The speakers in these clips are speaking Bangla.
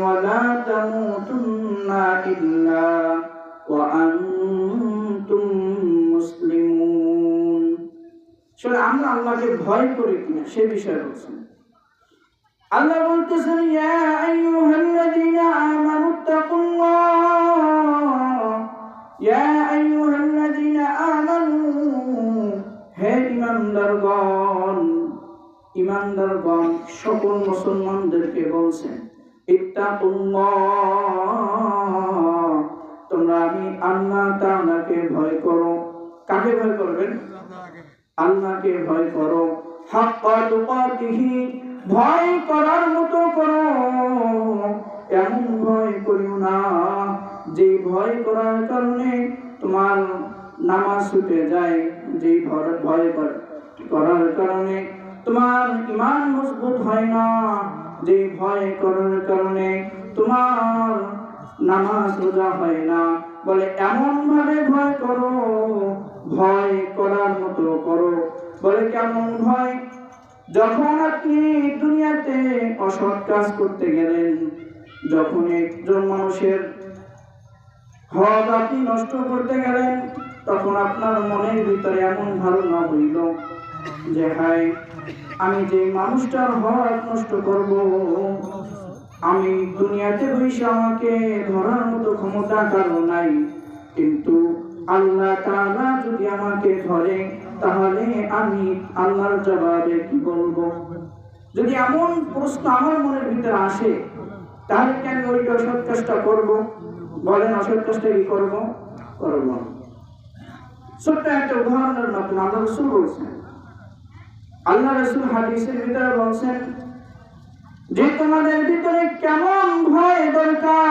ولا تموتن إلا وأنتم مسلمون শুনে আমরা আল্লাহকে ভয় করি কিনা সে বিষয়ে বলছেন। আল্লাহ বলতেছেন ইয়া আইয়ুহাল্লাযীনা আমানুত্তাকুল্লাহ ইয়া আইয়ুহাল্লাযীনা আমানু হে ঈমানদারগণ সকল মুসলমানদেরকে বলছেন ইত্তাকুল্লাহ তোমরা আমি আল্লাহ তাআলাকে ভয় করো। কাকে ভয় করবেন? আল্লাহকে ভয় করো। হাক্কা তুকাতিহি ভয় করার মতো করো। এমন ভয় করিও না যে ভয় করার কারণে তোমার নামাজ ছুটে যায়, যে ভয় করার কারণে তোমার ঈমান মজবুত হয় না, যে ভয় করার কারণে তোমার নামাজ রোজা হয় না। বলে এমন ভাবে ভয় করো, ভয় করার মতো করো। বলে কেমন ভয়? যখন আপনি দুনিয়াতে অসৎ কাজ করতে গেলেন, যখন একজন মানুষের হক আপনি নষ্ট করতে গেলেন, তখন আপনার মনের ভিতরে এমন ধারণা হইল যে হায় আমি যে মানুষটার হক নষ্ট করব, আমি দুনিয়াতে বসে আমাকে ধরার মতো ক্ষমতা কারো নাই, কিন্তু আল্লাহ তাআলা যদি আমাকে ধরে তাহলে আমি আল্লাহর জবাবে কি বলবো? যদি এমন প্রশ্ন আমার মনের ভিতরে আসে তাহলে কি আমি ওই অসৎ কাজটা করবো? বলেন অসৎ কাজটা কি করবো? করব না। ছোট্ট একটা উদাহরণের মাধ্যমে আল্লাহ রাসূল বলছেন, আল্লাহ রাসূল হাদিসের ভিতরে বলছেন যে তোমাদের ভিতরে কেমন ভয় দরকার।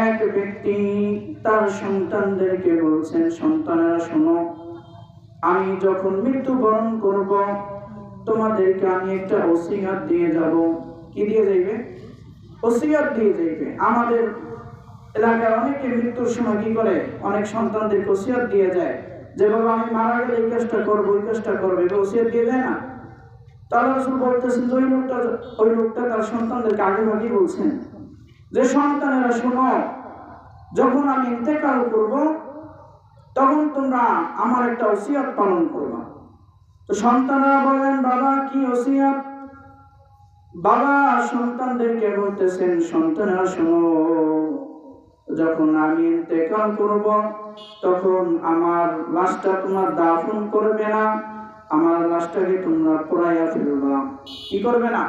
এক ব্যক্তি তার সন্তানদেরকে বলছেন, সন্তানেরা শোনো, আমি যখন মৃত্যুবরণ করব তোমাদেরকে আমি একটা ওসিয়ত দিয়ে যাব। কি দিয়ে যাইবে? ওসিয়ত দিয়ে যাইবে। আমাদের এলাকার অনেকে মৃত্যুর সময় কি করে? অনেক সন্তানদেরকে ওসিয়ত দিয়ে যায় যে বাবা আমি মারা গেলে এই কাজটা করবো, ওই কাজটা করবো, এটা ওসিয়ত দিয়ে যায় না? তাহলে রাসূল বলতেছেন ওই লোকটা তার সন্তানদেরকে আগে ভাগেই বলছেন যে সন্তানেরা শোনো, যখন আমি ইন্তেকাল করব তখন তোমরা আমার একটা ওসিয়ত পালন করবা। তো সন্তানেরা বললেন বাবা কি ওসিয়ত? বাবা সন্তানদেরকে বলতেছেন, সন্তানেরা শোনো, যখন আমি ইন্তেকাল করব তখন আমার লাশটা তোমরা দাফন করবে না, আমার লাশটাকে তোমরা পোড়াইয়া ফেলবা। কি করবে না?